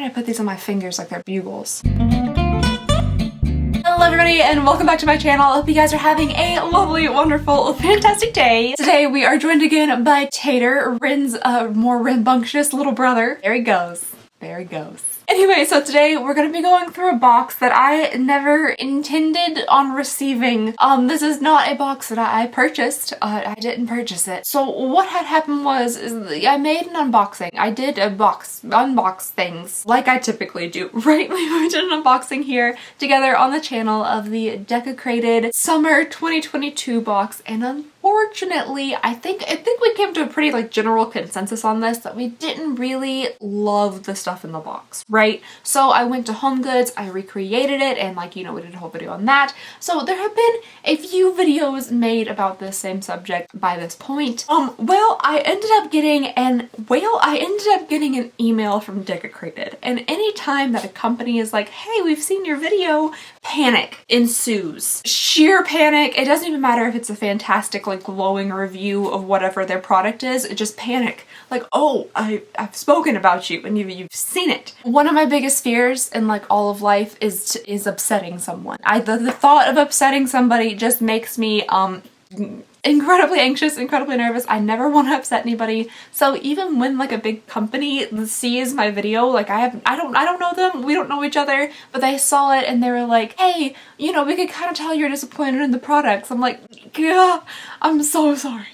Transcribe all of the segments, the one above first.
did I put these on my fingers like they're bugles? Hello everybody and welcome back to my channel. I hope you guys are having a lovely, wonderful, fantastic day. Today we are joined again by Tater, Rin's more rambunctious little brother. There he goes. There he goes. Anyway, so today we're going to be going through a box that I never intended on receiving. This is not a box that I purchased. I didn't purchase it. So what had happened was I made an unboxing. I did unbox things like I typically do, right? We did an unboxing here together on the channel of the Decocrated Summer 2022 box, and unfortunately, I think we came to a pretty general consensus on this that we didn't really love the stuff in the box, right? So I went to Home Goods, I recreated it, and we did a whole video on that. So there have been a few videos made about this same subject by this point. I ended up getting an email from Decocrated, and anytime that a company is like, hey, we've seen your video, panic ensues. Sheer panic. It doesn't even matter if it's a fantastic glowing review of whatever their product is, just panic. Oh, I've spoken about you and you've seen it. One of my biggest fears in all of life is upsetting someone. The thought of upsetting somebody just makes me incredibly anxious, incredibly nervous. I never want to upset anybody. So even when a big company sees my video, I don't know them, we don't know each other, but they saw it and they were like, hey, we could kind of tell you're disappointed in the products. I'm like, yeah, I'm so sorry.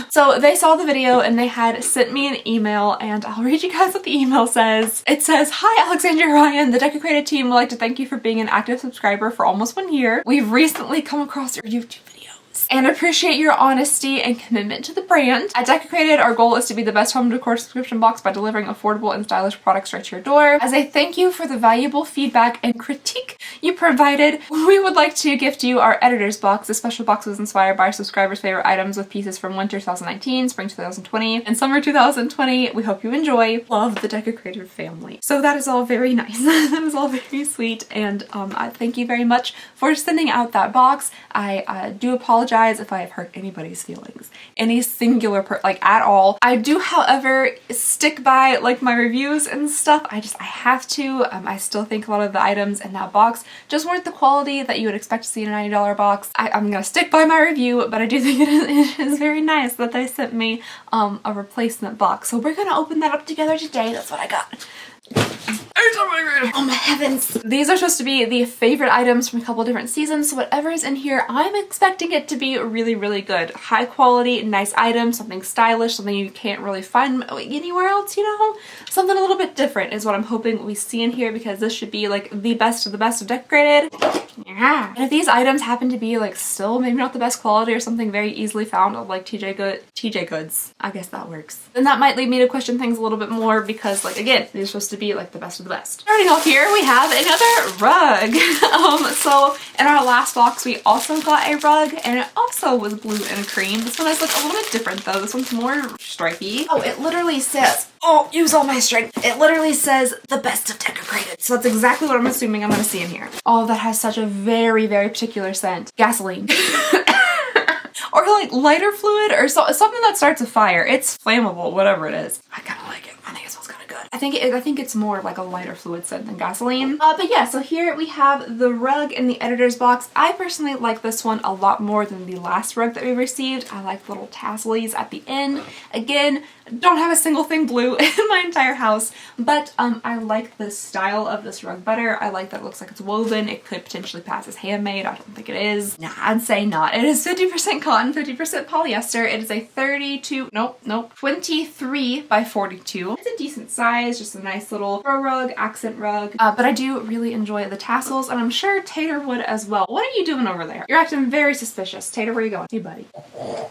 So they saw the video and they had sent me an email, and I'll read you guys what the email says. It says, hi Alexandria Ryan, the Decocrated team would like to thank you for being an active subscriber for almost 1 year. We've recently come across your YouTube video and appreciate your honesty and commitment to the brand. At Decocrated, our goal is to be the best home decor subscription box by delivering affordable and stylish products right to your door. As a thank you for the valuable feedback and critique you provided, we would like to gift you our editor's box. This special box was inspired by our subscribers' favorite items with pieces from winter 2019, spring 2020, and summer 2020. We hope you enjoy. Love, the Decocrated family. So that is all very nice. That is all very sweet, and I thank you very much for sending out that box. I do apologize if I have hurt anybody's feelings, any singular at all. I do, however, stick by my reviews and stuff. I have to. I still think a lot of the items in that box just weren't the quality that you would expect to see in a $90 box. I'm gonna stick by my review, but I do think it is very nice that they sent me a replacement box. So we're gonna open that up together today. That's what I got. Oh my heavens. These are supposed to be the favorite items from a couple different seasons, so whatever is in here, I'm expecting it to be really, really good. High quality, nice items, something stylish, something you can't really find anywhere else, Something a little bit different is what I'm hoping we see in here, because this should be the best of Decocrated. Yeah. And if these items happen to be still maybe not the best quality or something very easily found on TJ Goods, I guess that works, then that might lead me to question things a little bit more, because again, these are supposed to be the best of the best. Starting off here, we have another rug. So in our last box, we also got a rug, and it also was blue and cream. This one is a little bit different though. This one's more stripy. Oh, it literally says, oh, use all my strength. It literally says the best of Decocrated. So that's exactly what I'm assuming I'm gonna see in here. Oh, that has such a very, very particular scent. Gasoline. Or lighter fluid, or something that starts a fire. It's flammable, whatever it is. I kind of like it. I think it smells kind of good. I think it's more like a lighter fluid scent than gasoline. But yeah, so here we have the rug in the editor's box. I personally like this one a lot more than the last rug that we received. I like little tassels at the end. Again, don't have a single thing blue in my entire house, but I like the style of this rug better. I like that it looks like it's woven. It could potentially pass as handmade. I don't think it is. Nah, I'd say not. It is 50% cotton, 50% polyester. It is a 23 by 42. It's a decent size, just a nice little fur rug, accent rug. But I do really enjoy the tassels, and I'm sure Tater would as well. What are you doing over there? You're acting very suspicious. Tater, where are you going? Hey, buddy.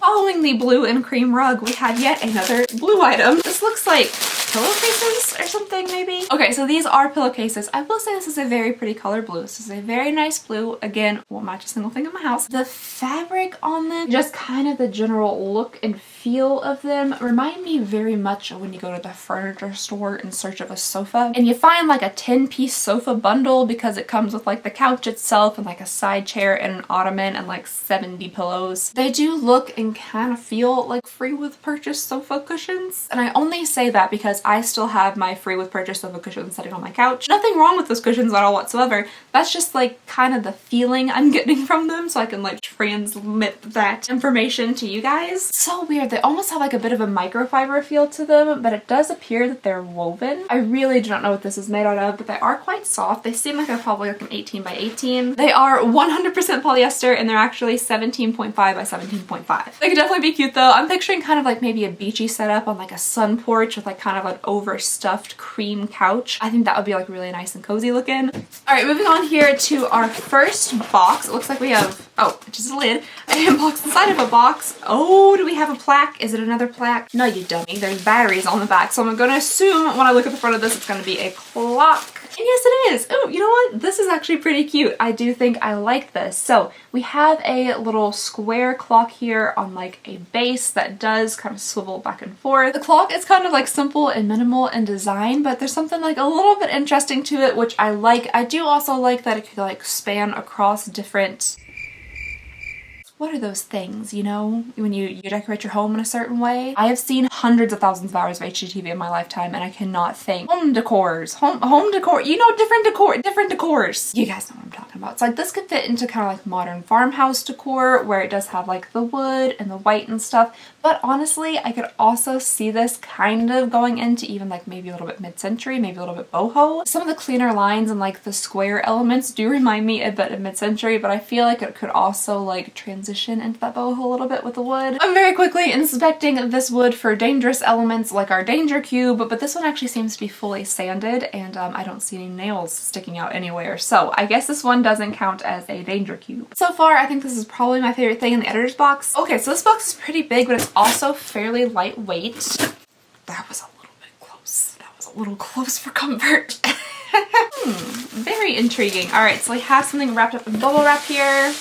Following the blue and cream rug, we have yet another blue item. This looks like pillowcases or something, maybe? Okay, so these are pillowcases. I will say this is a very pretty color blue. This is a very nice blue. Again, won't match a single thing in my house. The fabric on them, just kind of the general look and feel of them, remind me very much of when you go to the furniture store in search of a sofa and you find a 10-piece sofa bundle, because it comes with the couch itself and a side chair and an ottoman and 70 pillows. They do look and kind of feel like free with purchase sofa cushions. And I only say that because because I still have my free with purchase sofa cushions sitting on my couch. Nothing wrong with those cushions at all whatsoever. That's just like kind of the feeling I'm getting from them, so I can like transmit that information to you guys. So weird. They almost have like a bit of a microfiber feel to them, but it does appear that they're woven. I really do not know what this is made out of, but they are quite soft. They seem like they're probably like an 18 by 18. They are 100% polyester, and they're actually 17.5 by 17.5. They could definitely be cute though. I'm picturing kind of like maybe a beachy setup on like a sun porch with like kind of an overstuffed cream couch. I think that would be like really nice and cozy looking. All right, moving on here to our first box. It looks like we have, oh, just a lid, a box inside of a box. Oh, do we have a plaque? Is it another plaque? No, you dummy. There's batteries on the back, so I'm gonna assume when I look at the front of this, it's gonna be a clock. And yes, it is. Oh, you know what? This is actually pretty cute. I do think I like this. So we have a little square clock here on like a base that does kind of swivel back and forth. The clock is kind of like simple and minimal in design, but there's something like a little bit interesting to it, which I like. I do also like that it could like span across different, what are those things, you know, when you decorate your home in a certain way? I have seen hundreds of thousands of hours of HGTV in my lifetime, and I cannot think. Home decors, home decor, you know, different decors. You guys know what I'm talking about. So like this could fit into kind of like modern farmhouse decor, where it does have like the wood and the white and stuff. But honestly, I could also see this kind of going into even like maybe a little bit mid-century, maybe a little bit boho. Some of the cleaner lines and like the square elements do remind me a bit of mid-century, but I feel like it could also like transition into that boho a little bit with the wood. I'm very quickly inspecting this wood for dangerous elements like our danger cube, but this one actually seems to be fully sanded, and I don't see any nails sticking out anywhere. So I guess this one doesn't count as a danger cube. So far, I think this is probably my favorite thing in the editor's box. Okay, so this box is pretty big, but it's also fairly lightweight. That was a little bit close. That was a little close for comfort. Very intriguing. All right, so we have something wrapped up in bubble wrap here.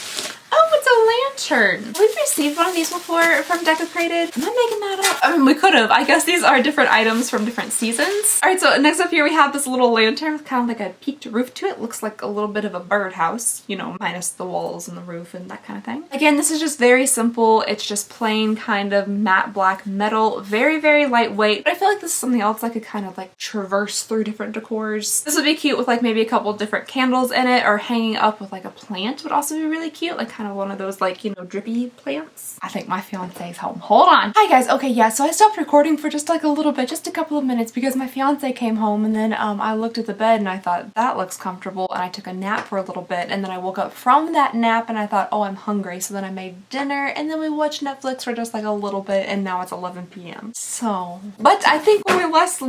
Oh, it's a lantern. We've received one of these before from Decocrated. Am I making that up? I mean, we could have. I guess these are different items from different seasons. All right, so next up here we have this little lantern with kind of like a peaked roof to it. Looks like a little bit of a birdhouse, you know, minus the walls and the roof and that kind of thing. Again, this is just very simple. It's just plain kind of matte black metal. Very, very lightweight. But I feel like this is something else I could kind of like traverse through different decors. This would be cute with like maybe a couple different candles in it, or hanging up with like a plant would also be really cute. Like kind of one of those like, you know, drippy plants. I think my fiance is home. Hold on. Hi guys. Okay, yeah, so I stopped recording for just like a little bit, just a couple of minutes, because my fiance came home, and then I looked at the bed and I thought that looks comfortable, and I took a nap for a little bit, and then I woke up from that nap and I thought, oh, I'm hungry. So then I made dinner, and then we watched Netflix for just like a little bit, and now it's 11 p.m. So, but I think when we last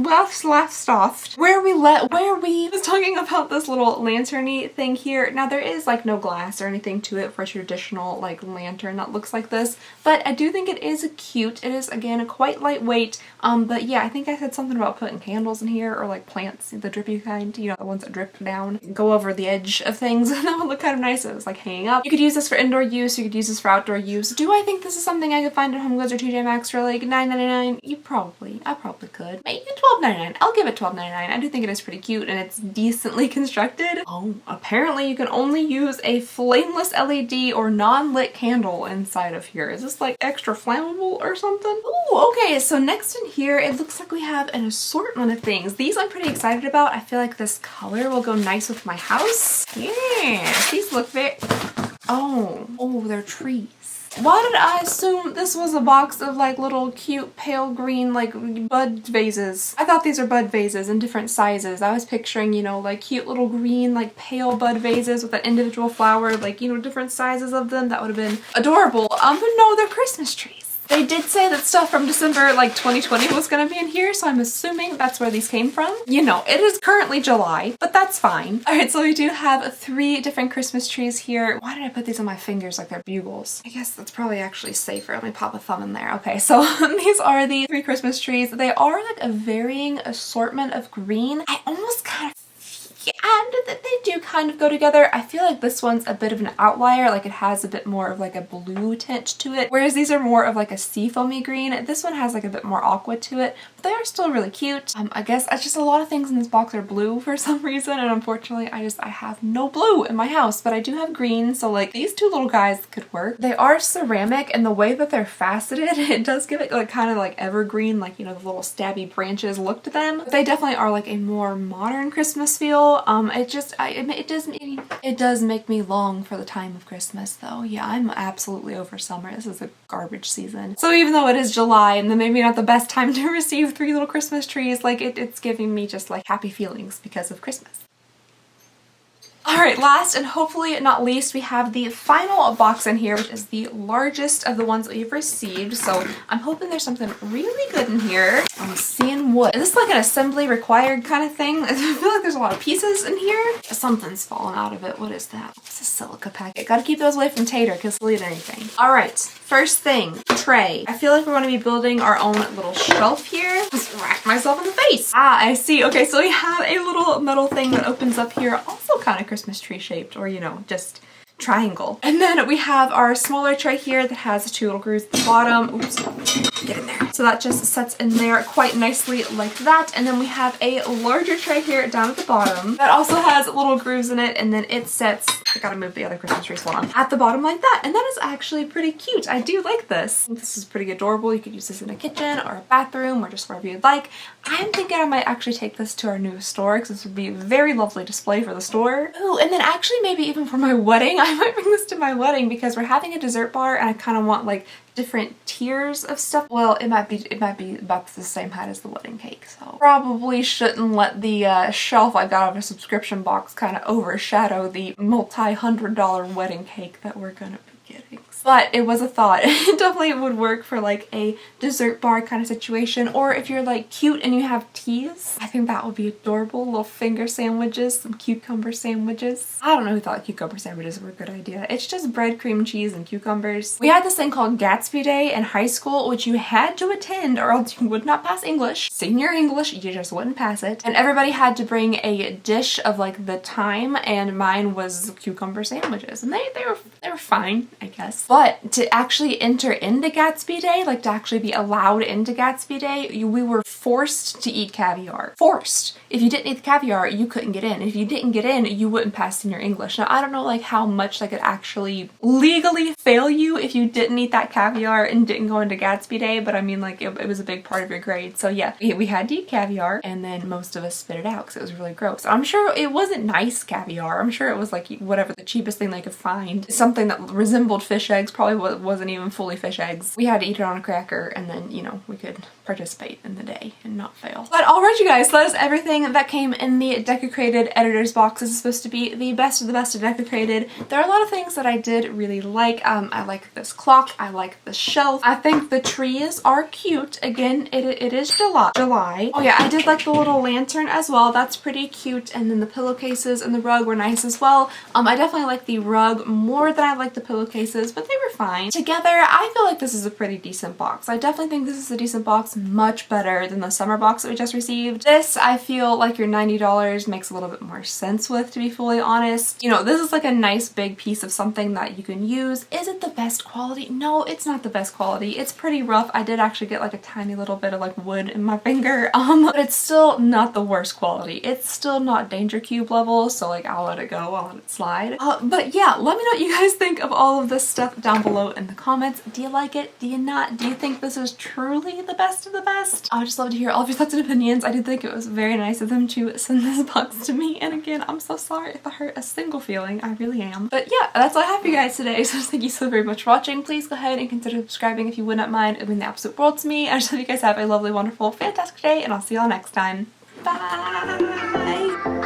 off, where we was talking about this little lanterny thing here. Now there is like no glass or anything to it for a traditional like lantern that looks like this, but I do think it is cute. It is, again, quite lightweight, but yeah, I think I said something about putting candles in here, or like plants, the drippy kind, you know, the ones that drip down, go over the edge of things. That would look kind of nice. It was like hanging up. You could use this for indoor use, you could use this for outdoor use. Do I think this is something I could find at Home Goods or TJ Maxx for like $9.99? I probably could. Maybe $12.99. I'll give it $12.99. I do think it is pretty cute, and it's decently constructed. Oh, apparently you can only use a flameless LED or non-lit candle inside of here. Is this like extra flammable or something? Ooh, okay, so next in here, it looks like we have an assortment of things. These I'm pretty excited about. I feel like this color will go nice with my house. Yeah, these look very... Oh, they're trees. Why did I assume this was a box of like little cute pale green like bud vases? I thought these were bud vases in different sizes. I was picturing, you know, like cute little green like pale bud vases with an individual flower, like, you know, different sizes of them. That would have been adorable. But no, they're Christmas trees. They did say that stuff from December like 2020 was gonna be in here, so I'm assuming that's where these came from. You know, it is currently July, but that's fine. All right, so we do have 3 different Christmas trees here. Why did I put these on my fingers like they're bugles? I guess that's probably actually safer. Let me pop a thumb in there. Okay, so these are the 3 Christmas trees. They are like a varying assortment of green. I almost kind of, yeah, they do two kind of go together. I feel like this one's a bit of an outlier, like it has a bit more of like a blue tint to it, whereas these are more of like a seafoamy green. This one has like a bit more aqua to it, but they are still really cute. I guess it's just a lot of things in this box are blue for some reason, and unfortunately I have no blue in my house, but I do have green, so like these two little guys could work. They are ceramic, and the way that they're faceted, it does give it like kind of like evergreen, like, you know, the little stabby branches look to them. But they definitely are like a more modern Christmas feel. It does make me long for the time of Christmas though. Yeah, I'm absolutely over summer. This is a garbage season. So even though it is July and then maybe not the best time to receive 3 little Christmas trees, like it's giving me just like happy feelings because of Christmas. Alright, last and hopefully not least, we have the final box in here, which is the largest of the ones that we've received. So I'm hoping there's something really good in here. I'm seeing wood. Is this like an assembly required kind of thing? I feel like there's a lot of pieces in here. Something's fallen out of it. What is that? It's a silica packet. Gotta keep those away from Tater because he'll eat anything. Alright, first thing, tray. I feel like we're going to be building our own little shelf here. Just whacked myself in the face. Ah, I see. Okay, so we have a little metal thing that opens up here, also kind of Christmas tree shaped, or you know, just triangle. And then we have our smaller tray here that has 2 little grooves at the bottom. Oops, get in there. So that just sets in there quite nicely like that. And then we have a larger tray here down at the bottom that also has little grooves in it, and then it sets, I gotta move the other Christmas trees, hold on, at the bottom like that. And that is actually pretty cute. I do like this. I think this is pretty adorable. You could use this in a kitchen or a bathroom or just wherever you'd like. I'm thinking I might actually take this to our new store because this would be a very lovely display for the store. Ooh, and then actually maybe even for my wedding. I might bring this to my wedding because we're having a dessert bar and I kind of want like different tiers of stuff. Well, it might be about the same height as the wedding cake, so probably shouldn't let the shelf I got out of a subscription box kind of overshadow the multi-$100 wedding cake that we're gonna be getting. But it was a thought. It definitely would work for like a dessert bar kind of situation, or if you're like cute and you have teas, I think that would be adorable. Little finger sandwiches, some cucumber sandwiches. I don't know who thought cucumber sandwiches were a good idea. It's just bread, cream cheese, and cucumbers. We had this thing called Gatsby Day in high school, which you had to attend or else you would not pass English. Senior English, you just wouldn't pass it. And everybody had to bring a dish of like the time, and mine was cucumber sandwiches. And they were fine, I guess. But to actually enter into Gatsby Day, like to actually be allowed into Gatsby Day, we were forced to eat caviar. Forced. If you didn't eat the caviar, you couldn't get in. If you didn't get in, you wouldn't pass senior English. Now, I don't know like how much that could actually legally fail you if you didn't eat that caviar and didn't go into Gatsby Day, but I mean like it was a big part of your grade. So yeah, we had to eat caviar, and then most of us spit it out because it was really gross. I'm sure it wasn't nice caviar. I'm sure it was like whatever the cheapest thing they could find. Something that resembled fish eggs, probably wasn't even fully fish eggs. We had to eat it on a cracker, and then, you know, we could participate in the day and not fail. But alright you guys, so that is everything that came in the Decocrated editor's box. This is supposed to be the best of the best of Decocrated. There are a lot of things that I did really like. I like this clock. I like the shelf. I think the trees are cute. Again, it is July. Oh yeah, I did like the little lantern as well. That's pretty cute. And then the pillowcases and the rug were nice as well. I definitely like the rug more than I like the pillowcases, but they were fine. Together, I feel like this is a pretty decent box. I definitely think this is a decent box, much better than the summer box that we just received. This, I feel like your $90 makes a little bit more sense with, to be fully honest. You know, this is like a nice big piece of something that you can use. Is it the best quality? No, it's not the best quality. It's pretty rough. I did actually get like a tiny little bit of like wood in my finger, but it's still not the worst quality. It's still not Danger Cube level, so like I'll let it go, I'll let it slide. But yeah, let me know what you guys think of all of this stuff down below in the comments. Do you like it? Do you not? Do you think this is truly the best of the best? I would just love to hear all of your thoughts and opinions. I did think it was very nice of them to send this box to me, and again, I'm so sorry if I hurt a single feeling. I really am. But yeah, that's all I have for you guys today, so thank you so very much for watching. Please go ahead and consider subscribing if you would not mind. It would mean the absolute world to me. I just hope you guys have a lovely, wonderful, fantastic day, and I'll see y'all next time. Bye!